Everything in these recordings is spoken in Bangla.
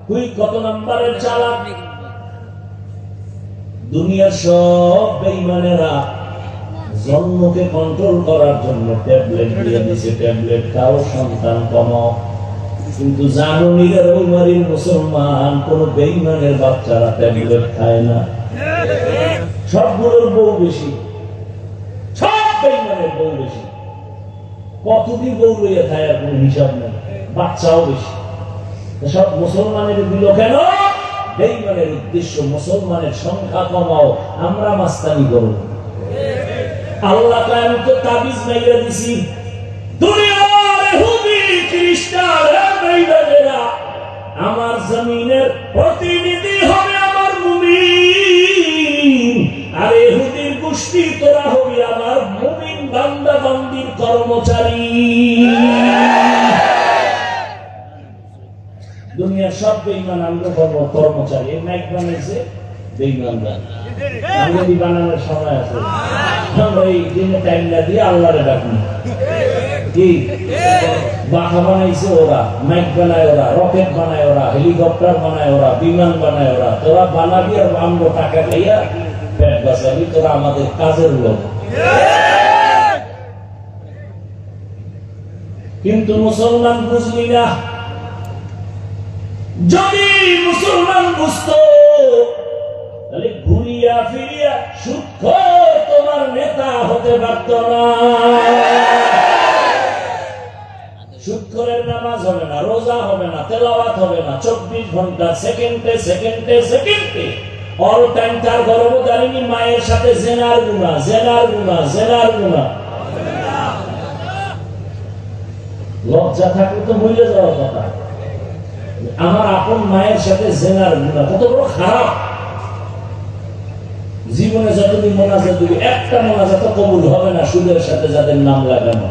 তুই কত নম্বরের চালাক? দুনিয়ার সব বেঈমানেরা জন্মকে কন্ট্রোল করার জন্য ট্যাবলেট দিয়ে দিয়েছে, ট্যাবলেট খাও সন্তান কমাও। কিন্তু জানো নিজের উমারির মুসলমান কোন বেঈমানের বাচ্চারা ট্যাবলেট খায় না। সবগুলোর বউ বেশি, সব বেঈমানের বউ বেশি। কতদিন বউ লইয়া খায় আর কোন হিসাব নেই, বাচ্চাও বেশি। সব মুসলমানের দিল কেন? বেঈমানের উদ্দেশ্য মুসলমানের সংখ্যা কমাও, আমরা মাস্তানি করব। আল্লাহ কায়ম তো তাবিজ মাইরা দিছি, দুনিয়ার ইহুদি খ্রিস্টানরা বেঈমানেরা আমার জমিনের প্রতিনিধি হবে আমার মুমিন, আর ইহুদির গোষ্ঠী তোরা হবি আমার মুমিন বান্দা বান্দির কর্মচারী। দুনিয়ার সব বেঈমান আমরা কর্মচারী। এর নাইক বানাইছে বেঈমানরা। আঙ্গুলি বানানোর সময় আছে, আমরা এই দিনে টাইম না দিয়ে আল্লাহরে ডাকি। কি বাহা বানাইছে ওরা, মাইক বানায় ওরা, রকেট বানায় ওরা, হেলিকপ্টার বানায় ওরা, বিমান বানায় ওরা। তোরা বানাবি আর আমরা টাকা খাইয়া পেট বাঁচাবি, তোরা আমাদের কাজের লোক। কিন্তু মুসলমান বুঝলি না। যদি মুসলমান বুঝতো তাহলে ঘুরিয়া ফিরিয়া সুদখোর তোমার নেতা হতে পারত না। সুদখোরের নামাজ হবে না, রোজা হবে না, তেলাওয়াত হবে না, 24 ঘন্টা সেকেন্ডে সেকেন্ডে সেকেন্ডে অল টাইম তার গর্ভধারিণী মায়ের সাথে জেনার গুনাহ, জেনার গুনাহ, জেনার গুনাহ। লজ্জা থাকলে তো ভুলে যাওয়ার কথা। আমার আপন মায়ের সাথে জেনার গুনাহ কত বড় খারাপ। জীবনে যতদিন মোনাজাত দিবি, একটা মোনাজাত কবুল হবে না সুদের সাথে যাদের নাম লাগানো।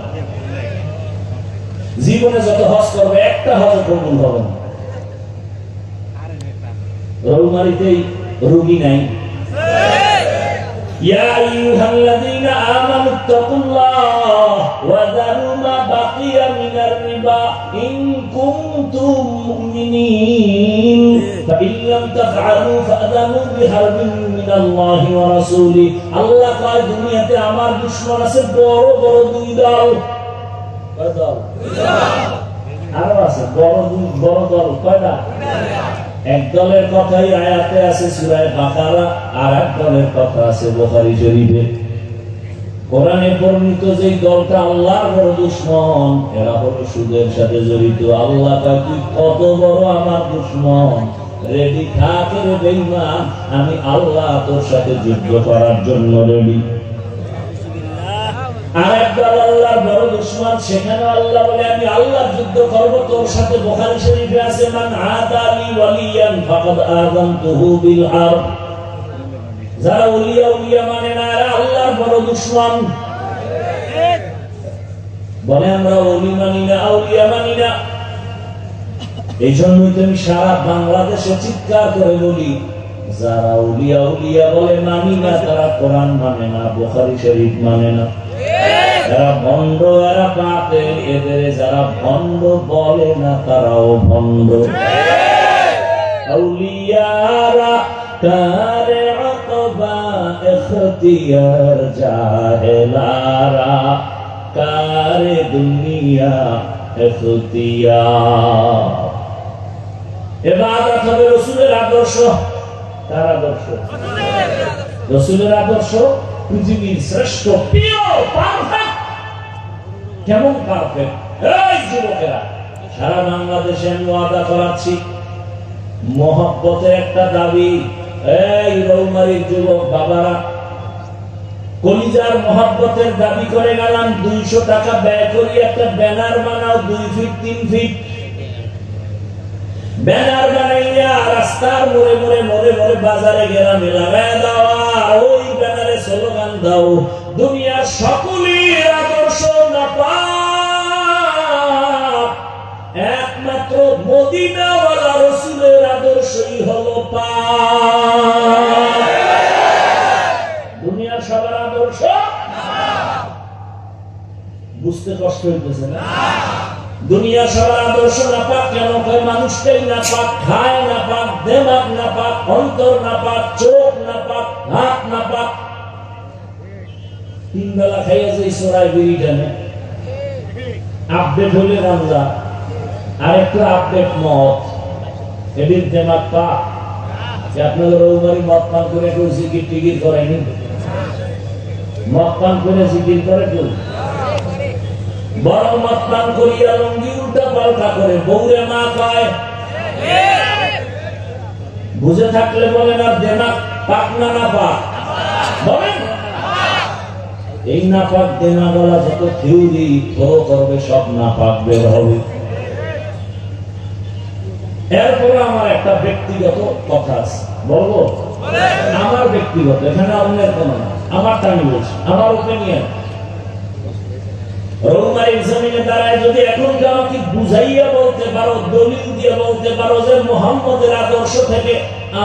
জীবনে যত হজ করবে, একটা হজ কবুল হবে না। রৌমারিতেই রোগী নাই। ইয়া আইয়ুহাল্লাযীনা আমানুত্তাকুল্লাহ ওয়া যারু মা বাকিয়া মিনার রিবা ইন কুনতুম মুমিনিন ফাইন লাম তাফআলু ফাআযানু বিহারবিন মিনাল্লাহি ওয়া রাসূলিহি। আল্লাহ কয় দুনিয়াতে আমার দুশমন আছে বড় বড় দুই দল। কয় দল? আরো আছে বড় দল। কয়টা? এক দলের কথাই আয়াতে আছে সূরা বাকারা, আর এক দলের কথা আছে বুখারী শরীফে। কোরআনে বর্ণিত যে দলটা আল্লাহর বড় দুশমন, এরা হলো সুদের সাথে জড়িত। আল্লাহ কয় তুই কত বড় আমার দুশমন, রেডি থাক রে বেঈমান, আমি আল্লাহ তোর সাথে যুদ্ধ করার জন্য রেডি। আরেক দল আল্লাহর বড় দুশমন, সেখানে আল্লাহ বলে আমি আল্লাহ যুদ্ধ করব তোর সাথে। বুখারী শরীফে আছে মান আদালি ওয়ালিয়ান ফাকাদ আযানতুহু বিল হারব। যারা ওলিয়া মানে না, এরা আল্লাহর বড় দুশমন। বলে আমরা ওলি মানি না, আউলিয়া মানি না। এই জন্যই তো আমি সারা বাংলাদেশে চিৎকার করে বলি, যারা ওলিয়া বলে মানি না, তারা কোরআন মানে না, বুখারী শরীফ মানে না। এরা ভণ্ড, এরা বাতিল। এদের যারা ভণ্ড বলে না, তারাও ভণ্ড। আউলিয়ারা কারে আকবা ইখতিয়ার, জাহেলারা কারে দুনিয়া ইখতিয়ার। ইবাদত হবে রাসূলের আদর্শ। তার আদর্শ, রাসূলের আদর্শ পৃথিবীর শ্রেষ্ঠ, পিওর, পারফেক্ট। কেমন পারফেক্ট? এই যুবকেরা, সারা বাংলাদেশে আমি ওয়াদা করাচ্ছি, মহব্বতের একটা দাবি। এই রৌমারীর যুবক বাবারা, কলিজার মহব্বতের দাবি করে গেলাম, 200 টাকা ব্যয় করি একটা ব্যানার বানাও, 2 ফিট 3 ফিট ব্যানার বানাইয়া রাস্তার মোড়ে মোড়ে মোড়ে মোড়ে বাজারে গেলামে লাগায় দাও। ওই ব্যানারে স্লোগান দাও, দুনিয়ার সকলের আদর্শ না পাক, একমাত্র মদিনাওয়ালা রাসূলের আদর্শই হলো পাক। দুনিয়ার সবার আদর্শ বুঝতে কষ্ট হইতেছে না? দুনিয়া সবার আদর্শ না পাক কেন? কয় মানুষটাই না পাক, খায় না পাক, দেমাগ না পাক, অন্তর না পাক, চোখ না পাক, হাত না পাক। তিন বেলা খাইয়া যে সরাই বেরি জানে আপডেট হলে রান্না আর একটু আপডেট মত এদিন দেমাগ পাক। আপনাদের রৌমারি মদ পান করে কেউ জিকির টিকির করেনি? মদ পান করে জিকির করে কেউ? বরং মদ পান করিয়া লঙ্গি উল্টা পাল্টা করে বউরে মা কয়। বুঝে থাকলে বলেন আর দেমাগ পাক না না পাক বলেন। এই না পাক দেনা বলা যত থিওরি ফলো করবে সব না পাক বের হবে। এরপরে আমার একটা ব্যক্তিগত কথা আছে, বলবো? আমার ব্যক্তিগত, এখানে অন্যের কোনো না, আমারটা আমি বলছি, আমার ওপিনিয়ন। রৌমারির জমিনে দাঁড়ায় যদি এখন আমাকে বুঝাইয়া বলতে পারো, দলিল দিয়ে বলতে পারো যে মুহাম্মদের আদর্শ থেকে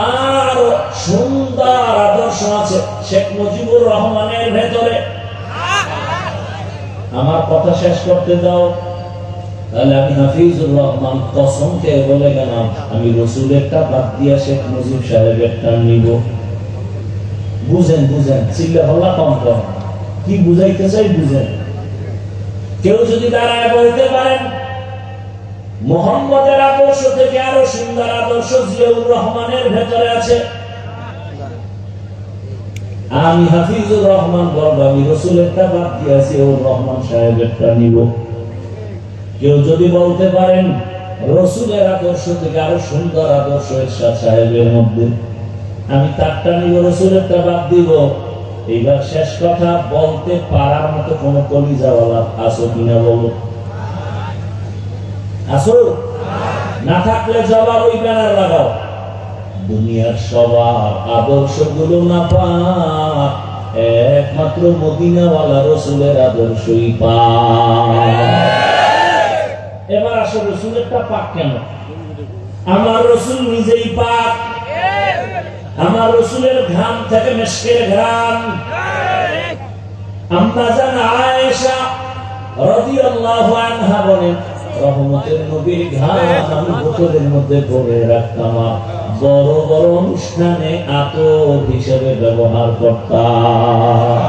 আরো সুন্দর আদর্শ আছে শেখ মুজিবুর রহমানের ভেতরে, আমার কথা শেষ করতে দাও। তাহলে আমি হাফিজুর রহমান কসম খেয়ে বলে গেলাম আমি রসুলেরটা বাদ দিয়া শেখ মুজিব সাহেবেরটা নিব। বুঝেন বুঝেন, চিল্লা হল্লা কম কম, কি বুঝাইতে চাই বুঝেন। কেউ যদি দাঁড়ায় বলতে পারেন মুহাম্মদের আদর্শ থেকে আরো সুন্দর আদর্শ জিয়াউর রহমানের ভেতরে আছে, আমি হাফিজুর রহমান বলব আমি রসুলেরটা বাদ দিয়া জিয়াউর রহমান সাহেবেরটা নিব। কেউ যদি বলতে পারেন রসুলের আদর্শ থেকে আরো সুন্দর আদর্শ এরশাদ সাহেবের মধ্যে, আমি তারটা নিব, রসুলেরটা বাদ দিব। এইবার শেষ কথা বলতে পারার মতো কোন কলিজাওয়ালা আসো কিনা বলো? আসো? না থাকলে জবাব ওই ব্যানার লাগাও, দুনিয়ার সবার আদর্শ গুলো না পাক, একমাত্র মদিনাওয়ালা রসুলের আদর্শই পাক। এবার আসো রসুলেরটা পাক কেন? আমার রসুল নিজেই পাক, আমার রসুলের ঘাম থেকে মিশকের ঘ্রাণ। আম্মা জান আয়েশা রাদিয়াল্লাহু আনহা বলেন রহমতের নবীর ঘাম আমি বোতলের মধ্যে ভরে রাখতাম, বড় বড় অনুষ্ঠানে আতর হিসেবে ব্যবহার করতাম।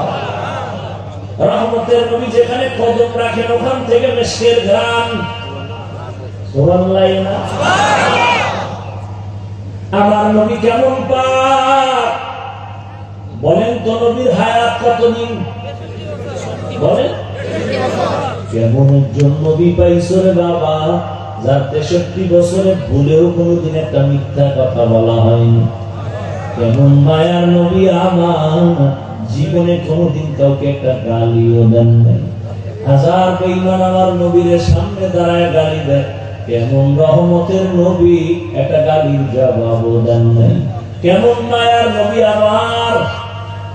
রহমতের নবী যেখানে কদম রাখেন ওখান থেকে মিশকের ঘ্রাণ। সুবহানাল্লাহ না? আমার নবী কেমন পাক বলেন তো? নবীর হায়াত কতদিন বলেন? কেমন একজন নবী পাইছো রে বাবা যার 63 বছরে ভুলেও কোনোদিন একটা মিথ্যা কথা বলা হয়নি। কেমন মায়ার নবী আমার, জীবনে কোনোদিন কাউকে একটা গালিও দেন নাই। হাজার বেঈমান আমার নবীর সামনে দাঁড়ায় গালি দেয়, কেমন রহমতের নবী একটা গালির জবাবও দেন নাই। কেমন মায়ার নবী আমার,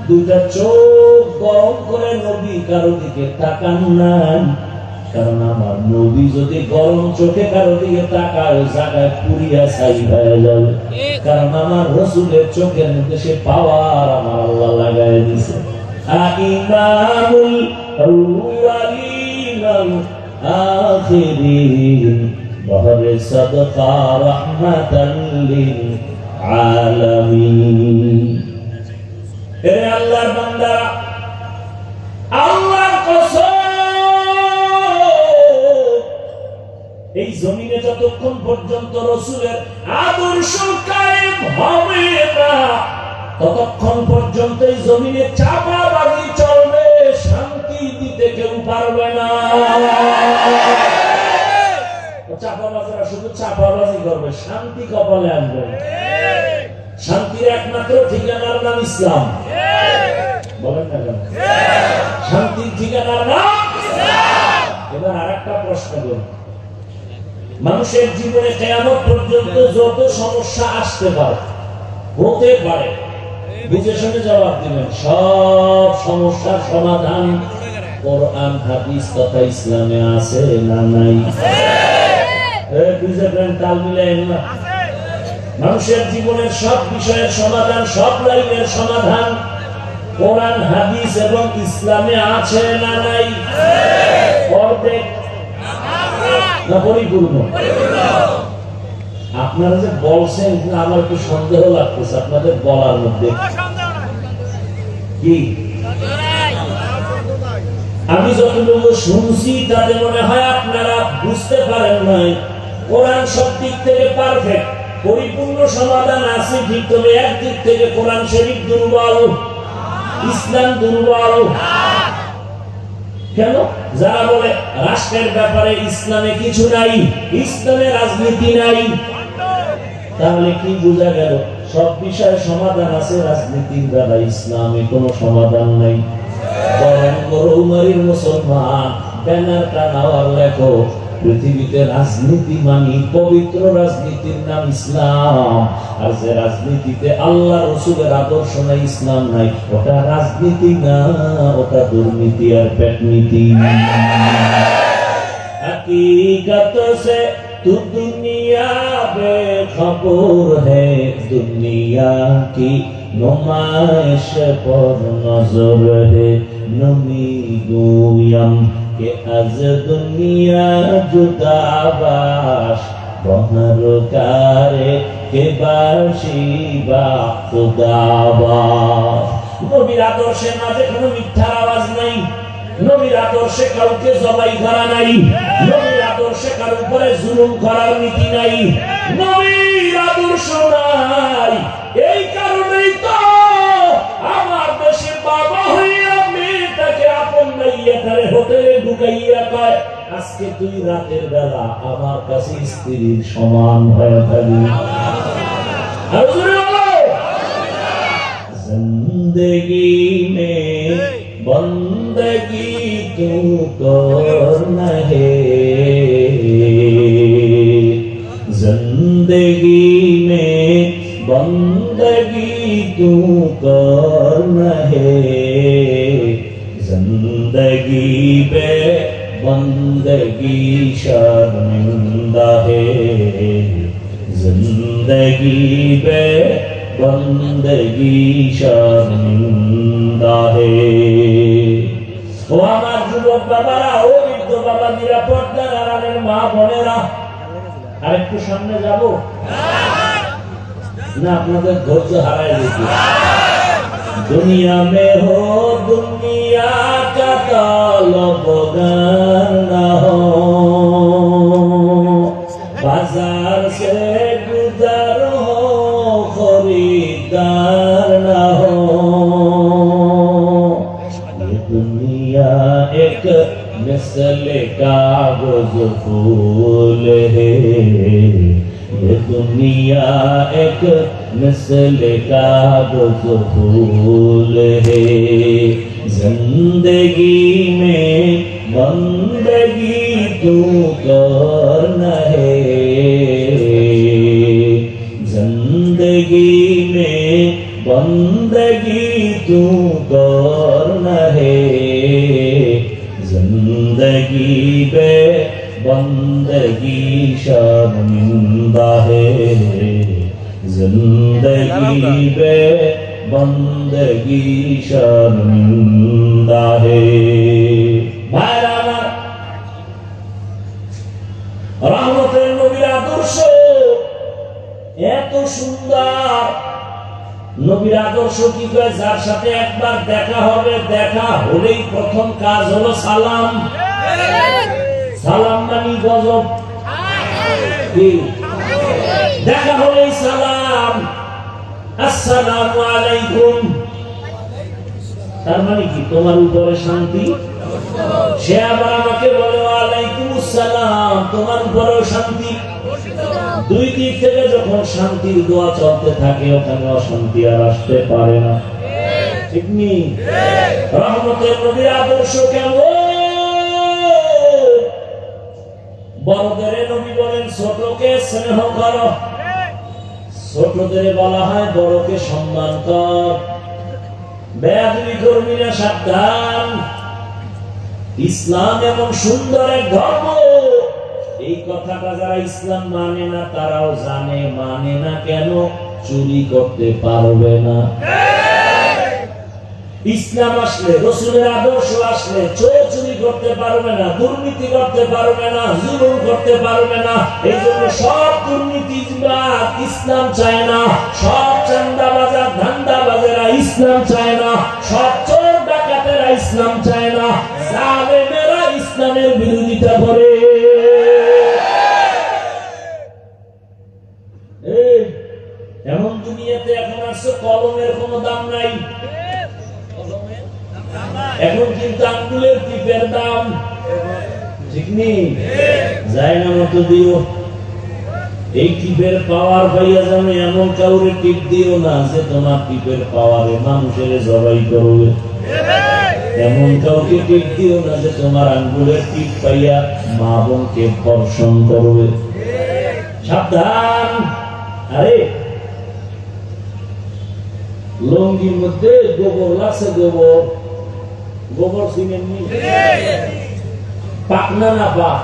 দুইটা চোখ গরম করে নবী কারো দিকে তাকান নাই। কারণ আমার নবী যদি গরম চোখে কারো দিকে তাকায় ওই জায়গায় পুরিয়া ছাই হয়ে যাবে। কারণ আমার রসুলের চোখের মধ্যে সে পাওয়ার আমার আল্লাহ লাগায় দিছে। ইমামুল আউয়ালিন ওয়াল আখিরিন বহরে সাদকা রাহমাতাল লিল আলামিন। হে আল্লাহর বান্দারা, আল্লাহর কসম এই জমিনে যতক্ষণ পর্যন্ত রসুলের আদর্শ কায়েম হবে না ততক্ষণ পর্যন্ত এই জমিনে চাপাবাজি চলবে, শান্তি দিতে কেউ পারবে না। চাপাবাজরা শুধু চাপাবাজি করবে, শান্তি কপালে আসবে না। শান্তির একমাত্র ঠিকানার নাম ইসলাম, বলেন না কেন? শান্তির ঠিকানার নাম ইসলাম। এবার আরেকটা প্রশ্ন করুন, মানুষের জীবনে কিয়ামত পর্যন্ত যত সমস্যা আসতে পারে হতে পারে, বুঝে শুনে জবাব দিবেন। সব সমস্যার সমাধান কোরআন হাদিস তথা ইসলামে আছে না নাই? বুঝেবেন, তাল মিলাইন না। মানুষের জীবনের সব বিষয়ের সমাধান, সব লাইনের সমাধান কোরআন হাদিস এবং ইসলামে আছে না নাই? অর্ধেক না পরিপূর্ণ? আপনারা যে বলছেন আমার একটু সন্দেহ লাগতেছে আপনাদের বলার মধ্যে কি। আমি যতটুকু শুনছি তাতে মনে হয় আপনারা বুঝতে পারেন নাই কোরআন সব দিক থেকে পারফেক্ট, পরিপূর্ণ সমাধান আছে ঠিক, তবে একদিক থেকে কোরআন শরীফ দুর্বল, ইসলাম দুর্বল। কেন? যারা বলে রাষ্ট্রের ব্যাপারে ইসলামে কিছু নাই, ইসলামে রাজনীতি নাই, তাহলে কি বোঝা গেল? সব বিষয়ে সমাধান আছে, রাজনীতির দ্বারা ইসলামে কোনো সমাধান নাই। উমারের মুসলমান ব্যানার টানাওয়ার লেখো পৃথিবীতে রাজনীতি মানি পবিত্র রাজনীতির নাম ইসলাম, আর যে রাজনীতিতে আল্লাহ রসুলের আদর্শ নাই, ইসলাম নাই, ওটা রাজনীতি না, ওটা দুর্নীতি আর পেটনীতি। हकीकत से तू दुनिया बेखबर है, दुनिया की नुमाइश पर नजर है, नमी गोयम के आज दुनिया जुदा बाश, बहर कारे के बाशी बा खुदाबाश। নবীর আদর্শের মাঝে কোনো মিথ্যার আওয়াজ নাই, নবীর আদর্শে কাউকে জবাই করা নাই, নবীর আদর্শে কারো উপরে জুলুম করার নীতি নাই, নবীর আদর্শ নাই। এই কারণেই তো আমার দেশে বাবা হইয়া মেয়েটাকে আপন নাইয়া তারে হোটেলে ঢুকাইয়া কয় আজকে তুই রাতের বেলা আমার কাছে স্ত্রীর সমান হয়ে থাকবি। আর জোরে বলো, जिंदगी में बंदगी तू करना है, जिंदगी में बंदगी तू करना है, जिंदगी पे बंदगी शर्मिंदा है, जिंदगी पे बंदगी शर्मिंदा है। ও আমার যুবক বাবারা, ও বৃদ্ধ বাবা, নিরাপদ নারায়ণের মা বোনেরা, আর একটু সামনে যাব না আপনাদের ধৈর্য হারাই দিতে। দুনিয়া মে হো দুনিয়া কা তালবগার না হো, বাজার সে গুজর হো खरीदार ना हो, ये दुनिया एक मिसल कागज फूल है, ये दुनिया एक मिसल कागज फूल है, जिंदगी में बंदगी तू करना है, जिंदगी में बंदगी तू करना है, जिंदगी पे बंदगी शर्मिंदा है, जिंदगी पे बंदगी शर्मिंदा है। रहमतेर नबीर आदर्श এত সুন্দর। নবীর আদর্শ কি করে? যার সাথে একবার দেখা হবে, দেখা হলেই প্রথম কাজ হলো সালাম। সালাম মানে গজব, দেখা হলেই সালাম, আসসালামু আলাইকুম। তার মানে কি? তোমার উপরে শান্তি। সে আবার আমাকে বলে ওয়ালাইকুম আসসালাম, তোমার উপরেও শান্তি। দুই দিক থেকে যখন শান্তির দোয়া চলতে থাকে, ওখানে অশান্তি আর আসতে পারে না, ঠিক নেই? রহমতের নবীর আদর্শ কেমন? বড়দের নবী বলেন ছোটকে স্নেহ করো, ছোটদের বলা হয় বড়কে সম্মান কর, বেয়াদবি করবি না, সাবধান। ইসলাম এমন সুন্দর এক ধর্ম, এই কথাটা যারা ইসলাম মানে না তারাও জানে, মানে না কেন? চুরি করতে পারবে না। ইসলাম আসলে, রসুলের আদর্শ আসলে চোর চুরি করতে পারবে না, দুর্নীতি করতে পারবে না, জুলুম করতে পারবে না। এই জন্য সব দুর্নীতিবাজ ইসলাম চায় না, সব চাঁদাবাজার ধান্দাবাজেরা ইসলাম চায় না, সব চোর ডাকাতেরা ইসলাম চায় না, জালেমেরা ইসলামের বিরোধিতা করে। এমন দুনিয়াতে এখন আসছে কলমের কোনো দাম নাই, এখন কিন্তু আঙ্গুলের টিপের দাম, ঠিক নেই? জায়গা মতো দিও। এই টিপের পাওয়ার পাইয়া যাবে এমন কাউরে টিপ দিও না যে তোমার টিপের পাওয়ারে মানুষের জবাই করবে। এমন কাউকে টিপ দিও না যে তোমার আঙ্গুলের টিপ পাইয়া মা বোনকে ধর্ষণ করবে। সাবধান। আরে লঙ্গির মধ্যে গোবর লাগছে, গোবর গোবর চিনেননি? পাকনা না পাক?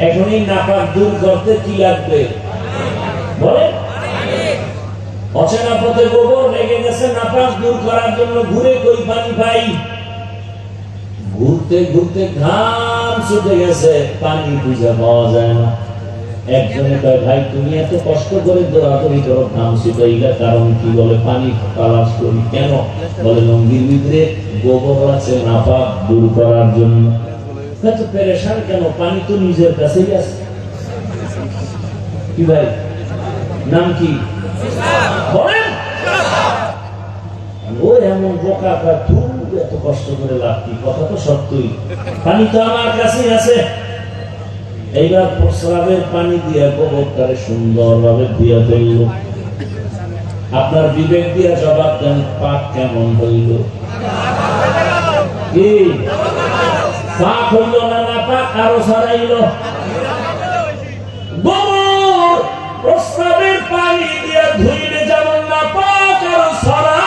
এখন এই নাপাক দূর করতে কি লাগবে বলে? অচেনা পথে গোবর লেগে গেছে, নাপাক দূর করার জন্য ঘুরে কই পানি পাই, ঘুরতে ঘুরতে ঘাম ছুটে গেছে, পানি খুঁজে পাওয়া যায় না। একজনে কয়, ভাই তুমি এত কষ্ট করে দৌড়াদৌড়ি করো, ঘাম ছুটাইলা কারণ কি? বলে পানি তালাশ করি। কেন? বলে লঙ্গির ভিতরে গোবর আছে, নাপাক দূর করার জন্য। এত পেরেশান কেন? পানি তো নিজের কাছেই আছে। কি ভাই নাম কি বলেন? ও এমন বোকা, এত কষ্ট করে লাভ কি? কথা তো সত্যই, পানি তো আমার কাছেই আছে। এইবার প্রস্রাবের পানি দিয়া গোবরটারে সুন্দরভাবে ধুইয়া ফেলল। আপনার বিবেক দিয়া জবাব দেন, পাক কেমন হইল? কি পাক হইল না না পাক আরো ছড়াইল? গোবর প্রস্রাবের পানি দিয়া ধুইলে যেমন না পাক আরো ছড়ায়।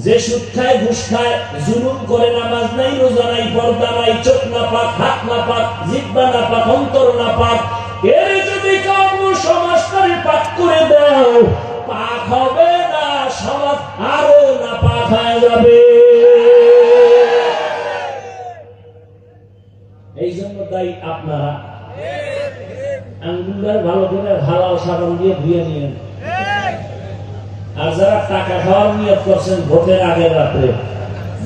যে সুদ খায়, ঘুষ খায়, জুলুম করে, নামাজ নাই, রোজা নাই, পর্দা নাই, চোখ না পাক, হাত না পাক, জিহ্বা না পাক, অন্তর না পাক, এর যদি কাউ সমাজটারে পাক করে দাও, পাক হবে না, সমাজ আরো না পাক হয়ে যাবে। এই জন্য তাই আপনারা আঙ্গুলটা ভালো করে হালাল সাবান দিয়ে ধুয়ে নিয়ে, আর যারা টাকা খাওয়ার নিয়ত করছেন ভোটের আগের রাত্রে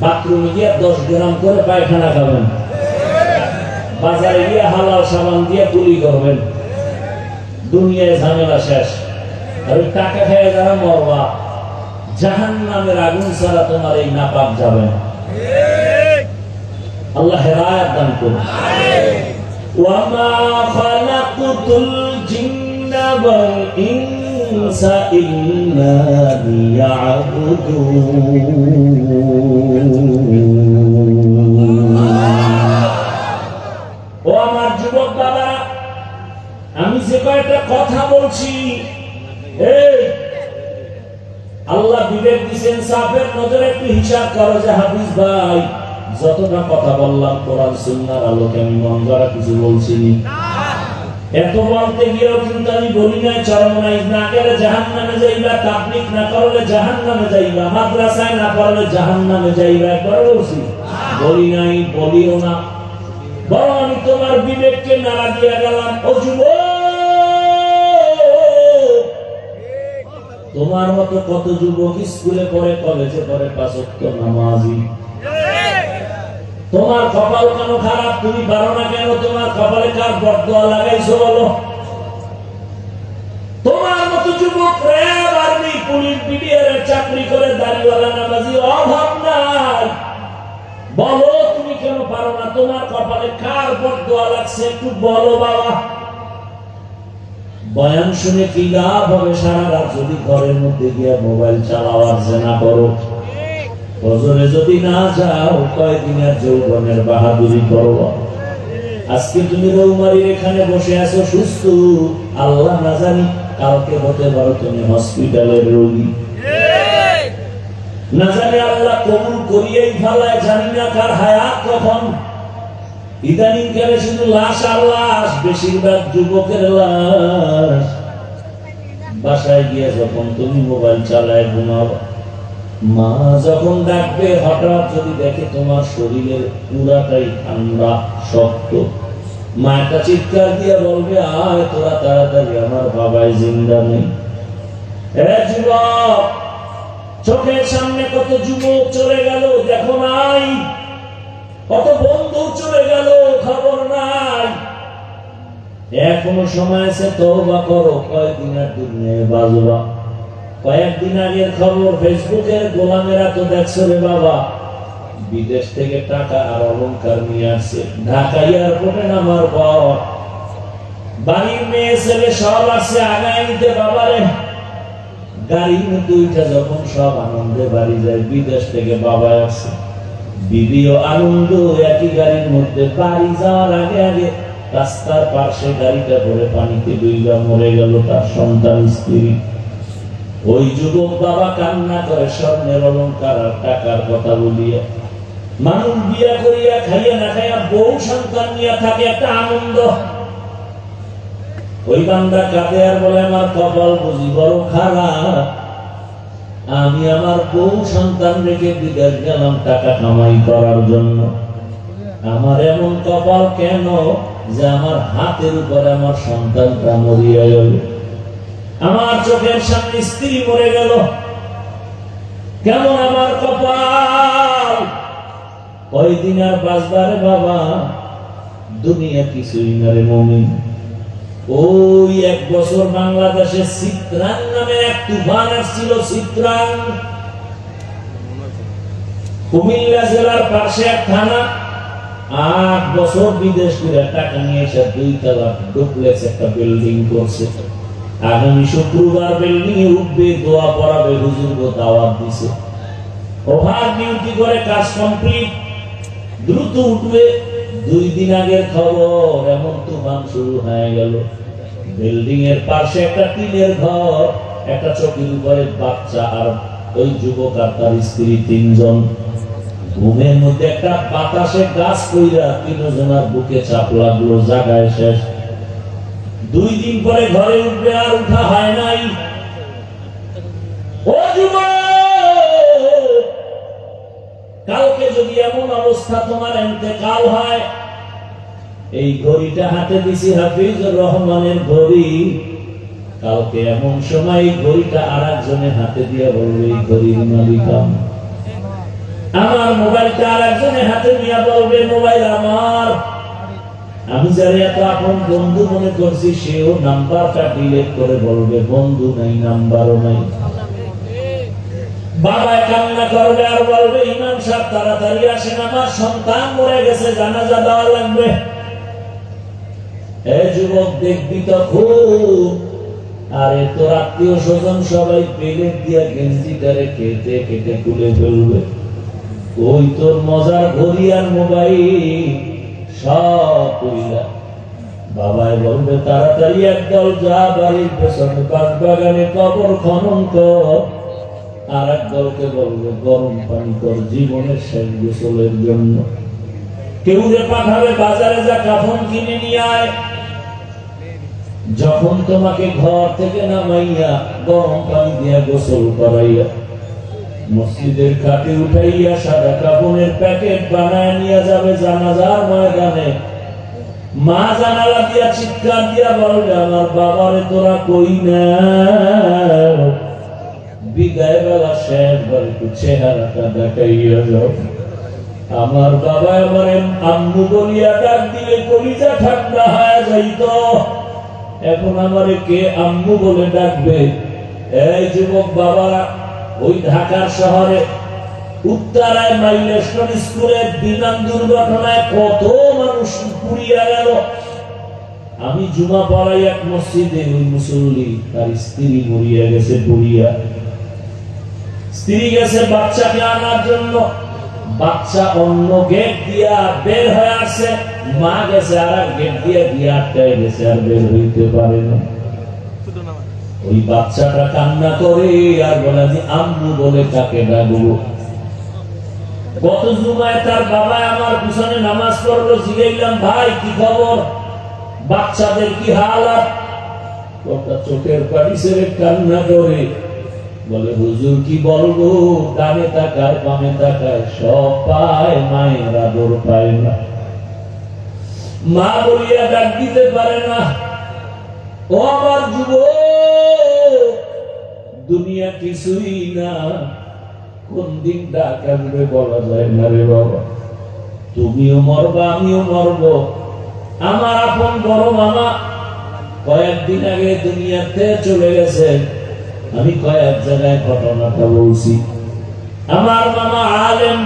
বাথরুমে গিয়ে 10 গ্রাম করে পায়খানা খাবেন, বাজারে গিয়ে হালাল সাবান দিয়ে গুলি করবেন, দুনিয়ায় ঝামেলা শেষ। আর টাকা খেয়ে যারা মরবা, জাহান্নামের আগুন ছাড়া তোমার এই নাপাক যাবে না। আল্লাহ হেদায়েত দান করুন। ওয়া মা খালাকুতুল জিন্না ওয়াল ইনসা ইল্লা লিয়াবুদুন। ও আমার যুবক বাবা, আমি যে কয়েকটা কথা বলছি, আল্লাহ বিবেক দিয়েছেন, সাফের নজরে একটু হিসাব করো যে হাফিজ ভাই যতটা কথা বললাম কোরআন সুন্নাহর আলোকে আমি মন গড়া কিছু বলছি এত বলতে গিয়েও কিন্তু আমি বলি নাই চরমনাইজ না গেলে জাহান্নামে যাইবা, তাবলীগ না করলে জাহান্নামে যাইবা, মাদ্রাসায় না পড়লে জাহান্নামে যাইবা, একবার বলছি? বলি নাই, বলিও না। বরং আমি তোমার বিবেককে নাড়া দিয়ে গেলাম, ও যুবক, তোমার মতো কত যুবক স্কুলে পড়ে, কলেজে পড়ে, 5 ওয়াক্ত নামাজি। তোমার কপাল কেন খারাপ? তুমি পারো না কেন? তোমার কপালে কার বদদোয়া লাগাইছো বলো? তোমার মতো যুবক র্যাব, আর্মি, পুলিশ, বিডিআর চাকরি করে দাড়িওয়ালা নামাজি অভাব নাই। বলো তুমি কেন পারো না? তোমার কপালে কার বদদোয়া লাগছে একটু বলো বাবা। বয়ান শুনে কি লাভ হবে? সারা রাত যদি ঘরের মধ্যে গিয়ে মোবাইল চালাও আর জেনা করো, ফজরে যদি না যাও, কয়দিনের যৌবনের বাহাদুরি করো। আজকে তুমি রৌমারির এখানে বসে আছো সুস্থ, আল্লাহ না জানি কালকে হতে পারো তুমি হসপিটালের রোগী। না জানি আল্লাহ কবুল করিয়েই ফেলায়, জানি না কার হায়াত কখন। ইদানিং কালে শুধু লাশ আর লাশ, বেশিরভাগ যুবকের লাশ। বাসায় গিয়ে যখন তুমি মোবাইল চালায় ঘুমাও, মা যখন ডাকবে হঠাৎ যদি দেখে তোমার শরীরের পুরাটাই ঠান্ডা শক্ত, মা একটা চিৎকার দিয়ে বলবে, আয় তোরা তাড়াতাড়ি, আমার বাবাই জিন্দা নেই। যুবক, চোখের সামনে কত যুবক চলে গেল, দেখো নাই, কত বন্ধু চলে গেল, খবর নাই। এখনো সময় আছে, তওবা করো, কয়েকদিনের দুনিয়ায় বাজবা। কয়েকদিন আগের খবর, ফেসবুকের গোলামেরা তো দেখছো রে বাবা, বিদেশ থেকে টাকা আর অলংকার নিয়ে আসছে, ঢাকা এয়ারপোর্টে নামার পর বাড়ির মেয়ে ছেলে সব আছে আগায় নিতে, বাবারে গাড়ির মধ্যে উঠে যখন সব আনন্দে বাড়ি যায়, বিদেশ থেকে বাবা আসছে, বিবিও আনন্দ, একই গাড়ির মধ্যে বাড়ি যাওয়ার আগে আগে রাস্তার পাশে গাড়িটা পরে পানিতে ডুইবা মরে গেল তার সন্তান স্ত্রী। ওই যুবক বাবা কান্না করে স্বর্ণের অলংকার আর টাকার কথা বলিয়া। মানুষ বিয়া করিয়া খাইয়া না খাইয়া বউ সন্তান নিয়ে থাকে, একটা আনন্দ। ওই বান্দা কাঁদে আর বলে, আমার কপাল বুঝি বড় খারাপ, আমি আমার বউ সন্তান রেখে বিদেশ গেলাম টাকা কামাই করার জন্য। আমার এমন কপাল কেন যে আমার হাতের উপরে আমার সন্তানটা মরিয়া গেল, আমার চোখের সামনে স্ত্রী মরে গেল, কেমন আমার কপাল। কয়দিন আর বাঁচবারে বাবা, দুনিয়া কিছুই না রে মুমিন। ওই 1 বছর বাংলাদেশে চিত্রাং নামে এক তুফান আসছিল, চিত্রাং, কুমিল্লা জেলার পাশে এক থানা। 8 বছর বিদেশ করে টাকা নিয়ে এসে 2 তলা ডুপ্লেক্স একটা বিল্ডিং করছে। আগামী শুক্রবার বিল্ডিং এ উঠবে, দোয়া পড়াবে, হুজুরকে দাওয়াত দিছে। ওভার ডিউটি করে কাজ কমপ্লিট, দ্রুত উঠবে। 2 দিন আগের খবর, এমন তুফান শুরু হয়ে গেল। বিল্ডিং এর পাশে একটা টিনের ঘর, একটা চকির উপরে বাচ্চা আর ওই যুবক আর তার স্ত্রী 3 জন। ঘুমের মধ্যে একটা বাতাসে গাছ কইরা 3 জনের বুকে চাপ লাগলো, জায়গায় শেষ। 2 দিন পরে ঘরে উঠবে, আর উঠা হয় নাই। ও যুবক, কালকে যদি এমন অবস্থা তোমার ইন্তেকাল হয়, এই ঘড়িটা হাতে দিছি হাফিজুর রহমানের ঘড়ি, কালকে এমন সময় ঘড়িটা আরেকজনের হাতে দিয়ে বলবে, এই ঘড়ির মালিক আমি। আমার মোবাইলটা আরেকজনের হাতে নিয়ে বলবে, মোবাইল আমার। আমি যারা এত আপন বন্ধু মনে করছি, সেও নাম্বারটা ডিলিট করে বলবে, বন্ধু নাই, নাম্বারও নাই। বাবা কান্না করবে আর বলবে, ইমাম সাহেব তাড়াতাড়ি আসেন, আমার সন্তান মরে গেছে, জানাজা দেওয়া লাগবে। এই যুবক, দেখবি তো খুব, আরে তোর আত্মীয় স্বজন সবাই পেলেট দিয়া গেঞ্জিটারে কেটে কেটে তুলে ফেলবে। ওই তোর মজার ঘড়ি আর মোবাইল সব কইলা। বাবাই বলবে, তাড়াতাড়ি একদল যা, বাড়ির পেছনে বাগানে কবর খনন কর। আর এক দলকে বলবে, গরম পানি কর জীবনের শেষ গোসলের জন্য। কেউ যে পাঠাবে, বাজারে যা কাফন কিনে নিয়ে আয়। যখন তোমাকে ঘর থেকে নামাইয়া গরম পানি দিয়া গোসল করাইয়া মসজিদের খাটে উঠাইয়া সাদা কাফনের প্যাকেট বানায় নিয়ে যাবে জানাজার ময়দানে, মা জানালা দিয়া চিৎকার দিয়া বলবে, আমার বাবারে তোরা কই না, বিদায় বেলা শেষ বার একটু চেহারাটা দেখাইয়া যাও। আমার বাবা আমার আম্মু বলিয়া ডাক দিলে কলিজা ঠান্ডা হয়ে যাইত, এখন আমারে কে আম্মু বলে ডাকবে? এই যুবক বাবারা, ওই ঢাকার শহরে উত্তরায় মাইলেস্টন স্কুলের বিমান দুর্ঘটনায় কত মানুষ পুড়িয়া গেল। আমি জুমা পড়াই এক মসজিদে, ওই মুসল্লি তার স্ত্রী মরিয়া গেছে পুড়িয়া। স্ত্রী গেছে বাচ্চাকে আনার জন্য, বাচ্চা অন্য গেট দিয়া বের হয়ে আসছে, মা গেছে আর এক গেট দিয়ে বিয়ে আটকায় গেছে, আর বের হইতে পারে না। ওই বাচ্চাটা কান্না করে আর বলে, যে আম্মু বলে কাকে ডাকবো? গত জুমায় তার বাবা আমার পিছনে নামাজ পড়লো, জিগাইলাম, ভাই কি খবর, বাচ্চাদের কি হালাত? ওটা চোখের পানি ছেড়ে কান্না করে বলে হুজুর কি বলবো, ডানে তাকায় বামে তাকায় সব পায়, মায়ের আদর পায় না, মা বলিয়া ডাক দিতে পারে না। ও আমার যুবক, দুনিয়া কিছুই না, কোন দিন ডাক আসবে বলা যায় না রে বাবা। তুমিও মরবা আমিও মরব। আমার আপন বড় মামা কয়েকদিন আগে দুনিয়াতে চলে গেছে। আমি কয়েক জায়গায় ঘটনাটা বলছি। আমার মামা আলেম,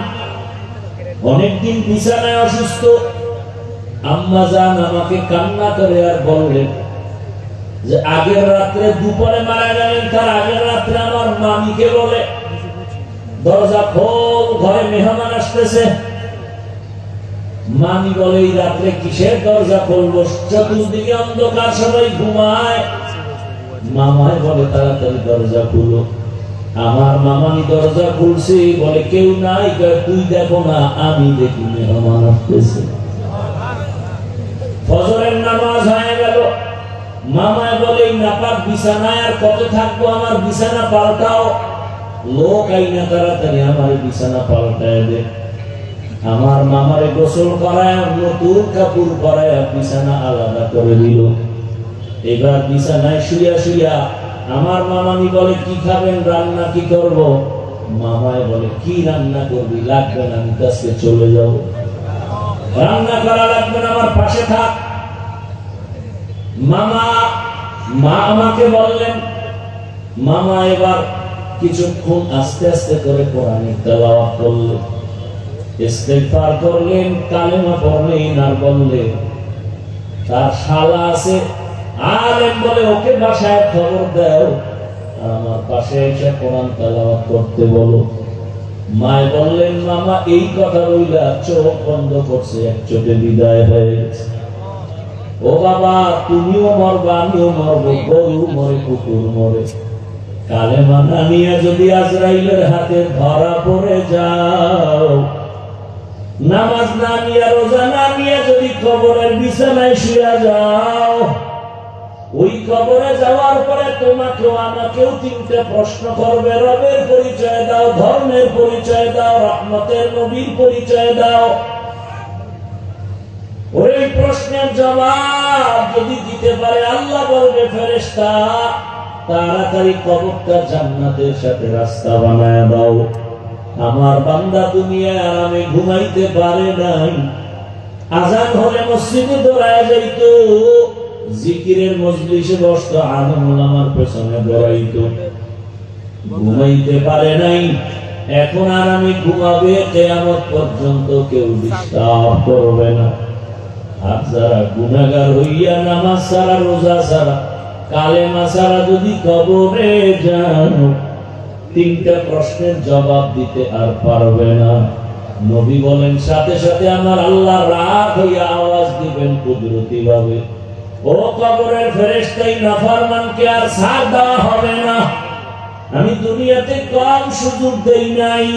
অনেকদিন বিছানায় অসুস্থ। আম্মা জান আমাকে কান্না করে আর বললেন যে আগের রাত্রে দুপুরে মারা গেলেন, তার আগের রাত্রে আমার মামিকে বলে দরজা খোল, ঘরে মেহমান আসতেছে। মামি বলে এই রাত্রে কিসের দরজা খুলবো, চতুর্দিকে অন্ধকার, সবাই ঘুমায়। মামায় বলে তাড়াতাড়ি দরজা খুলো। আমার মামানি দরজা খুলছে, বলে কেউ নাই। তুই দেখো না, আমি দেখি মেহমান আসতেছে। ফজরের নামাজ হয়ে গেল। মামায় বলে নাপাক বিছানায় আর কত থাকবো, আমার বিছানা পাল্টাও। লোক আইনা তাড়াতাড়ি আমার বিছানা পাল্টায় দে। আমার মামারে গোসল করায়, নতুন কাপড় পরায় বিছানা আলাদা করে দিল। এবার বিছানায় শুইয়া শুইয়া আমার মামানি বলে কি খাবেন, রান্না কি করব? মামায় বলে কি রান্না করবি, লাগবে না, আমি কাছে চলে যাব। রান্না করা লাগবে না, আমার পাশে থাক। মা আমাকে বললেন। মামা এবার কিছুক্ষণ আস্তে আস্তে করে কোরআনের তেলাওয়াত করলেন, ইস্তেগফার করলেন, কালেমা পড়লেন, আর বললেন তার শালা আছে আলেম, বলে ওকে বাসায় খবর দাও, আমার পাশে এসে কোরআন তেলাওয়াত করতে বলো। মায় বললেন মামা এই কথা বইলা চোখ বন্ধ করছে, এক চোখে বিদায় হয়ে গেছে। ও বাবা, তুমিও মরবা আমিও মরবো, গরু মরে কুকুর মরে, কালেমা না নিয়ে যদি আজরাইলের হাতে ধরা পড়ে যাও, নামাজ না নিয়ে রোজা না নিয়ে যদি কবরের বিছানায় শুয়ে যাও, ওই কবরে যাওয়ার পরে তোমাকেও আমাকেও তিনটে প্রশ্ন করবে। রবের পরিচয় দাও, ধর্মের পরিচয় দাও, রহমতের নবীর পরিচয় দাও। ওই প্রশ্নের জবাব যদি দিতে পারে, আল্লাহ বলবে ফেরেশতা তাড়াতাড়ি কবরটা জান্নাতের সাথে রাস্তা বানায় দাও। আমার বান্দা দুনিয়ায় আরামে ঘুমাইতে পারে নাই, আজান হলে মসজিদে দৌড়ায় যাইতো, জিকিরের মজলিসে বসতো, আলেম ওলামার পেছনে দৌড়াইতো, ঘুমাইতে পারে নাই। এখন আরামে ঘুমাবে, কিয়ামত পর্যন্ত কেউ ডিস্টার্ব করবে না। আর যারা গুনাহগার হইয়া নামাজ ছাড়া, রোজা ছাড়া, কালেমা ছাড়া যদি কবরে যান, তিনটা প্রশ্নের জবাব দিতে আর পারবে না। নবী বলেন সাথে সাথে আমার আল্লাহ রাগ হইয়া আওয়াজ দিবেন কুদরতি ভাবে, ও কবরের ফেরেশতাই নাফরমানকে আর ছাড় দেওয়া হবে না। আমি দুনিয়াতে কম সুযোগ দেই নাই,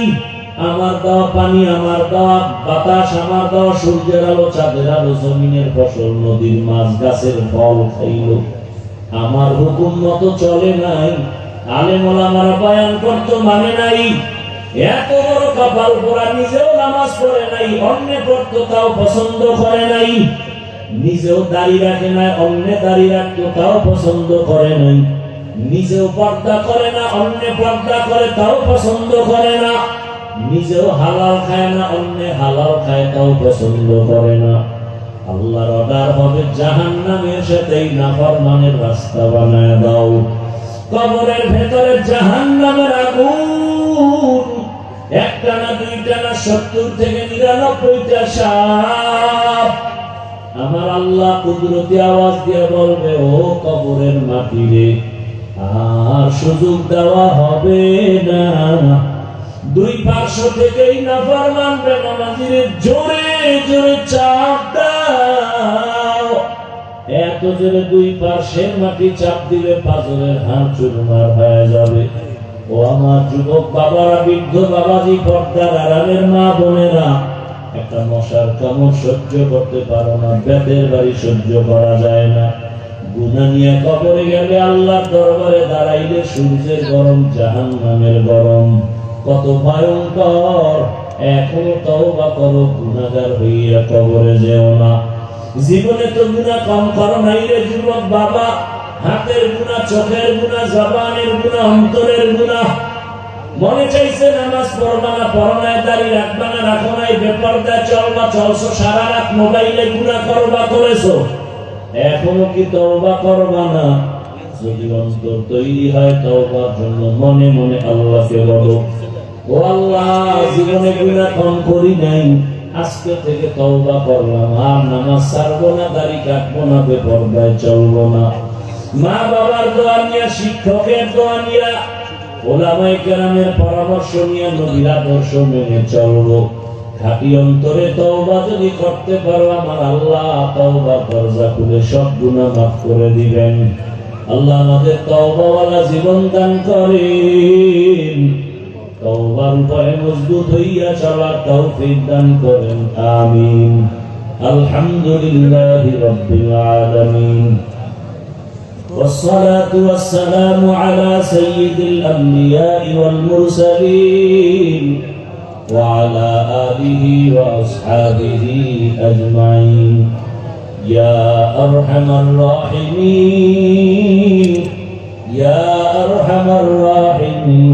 আমার দেওয়া পানি, আমার দেওয়া বাতাস, আমার দেওয়া সূর্যের আলো, চাঁদের আলো, জমিনের ফসল, নদীর মাছ, গাছের ফল খাইল, আমার হুকুম মতো চলে নাই। আলেম ওলামারা বয়ান করত, মানে নাই। এত বড় কপাল পোড়া, নিজেও নামাজ পড়ে নাই, অন্য পড়তো তাও পছন্দ করে নাই। নিজেও দাড়ি রাখে নাই, অন্য দাড়ি রাখতো তাও পছন্দ করে নাই। নিজেও পর্দা করে না, অন্য পর্দা করে তাও পছন্দ করে না। নিজেও হালাল খায় না, অন্য হালাল খায় তাও পছন্দ করে না। আল্লাহর অর্ডার হবে জাহান্নামের সাথেই নাফরমানের রাস্তা বানায় দাও। কবরের ভেতরে জাহান্নামের আগুন, একটা না দুইটা না 70 থেকে 99টা সাপ। আমার আল্লাহ কুদরতি আওয়াজ দিয়ে বলবে, ও কবরের মাটি রে, আর সুযোগ দেওয়া হবে না। দুই পার্শ্ব থেকেই নাফরমান বেনামাজির জোরে জোরে চাপ দাও। এত জোরে দুই পার্শ্বের মাটি চাপ দিলে পাথরের হাড় চুরমার হয়ে যাবে। ও আমার যুবক বাবারা, বৃদ্ধ বাবাজি, পর্দার আড়ালের মা বোনেরা, একটা মশার কামড় সহ্য করতে পারো না, বেতের বাড়ি সহ্য করা যায় না, গুনাহ নিয়ে কবরে গেলে আল্লাহর দরবারে দাঁড়াইলে সূর্যের গরম, জাহান্নামের গরম কত ভয়ঙ্কর। এখনো তওবা করো, গুনাহগার হইয়া কবরে যেও না। জীবনে তো গুনাহ কম করো নাই রে যুবক বাবা। হাতের গুনাহ, চোখের গুনাহ, জবানের গুনাহ, অন্তরের গুনাহ। মনে চাইছে নামাজ পড়বা না, পড়ো নাই, দাড়ি রাখবা না, রাখো নাই, বেপরদা চলবা, চলছো সারা রাত মোবাইলে গুনাহ করবা, করেছো। এখনো কি তওবা করবা না? যদি অন্তর তৈরি হয় তওবার জন্য, মনে মনে আল্লাহকে বলো, ও আল্লাহ, জীবনে গুনাহ কম করি নাই, আজকে থেকে তওবা করলাম, আর নামাজ ছাড়বো না, দাড়ি কাটবো না, বেপরদায় চলবো না। মা বাবার দোয়া নিয়ে, শিক্ষকের দোয়া নিয়ে, ওলামায়ে কেরামের পরামর্শ নিয়ে, নবীর আদর্শ মেনে চলবো। খাঁটি অন্তরে তওবা যদি করতে পারো, আমার আল্লাহ তওবার দরজা খুলে সব গুনাহ মাফ করে দিবেন। আল্লাহ আমাদের তওবাওয়ালা জীবন দান করেন, তওবার উপরে মজবুত হইয়া চলার তৌফিক দান করেন, আমিন। আলহামদুলিল্লাহি রাব্বিল আলামিন, والصلاة والسلام على سيد الأنبياء والمرسلين وعلى آله وأصحابه أجمعين. يا أرحم الراحمين، يا أرحم الراحمين.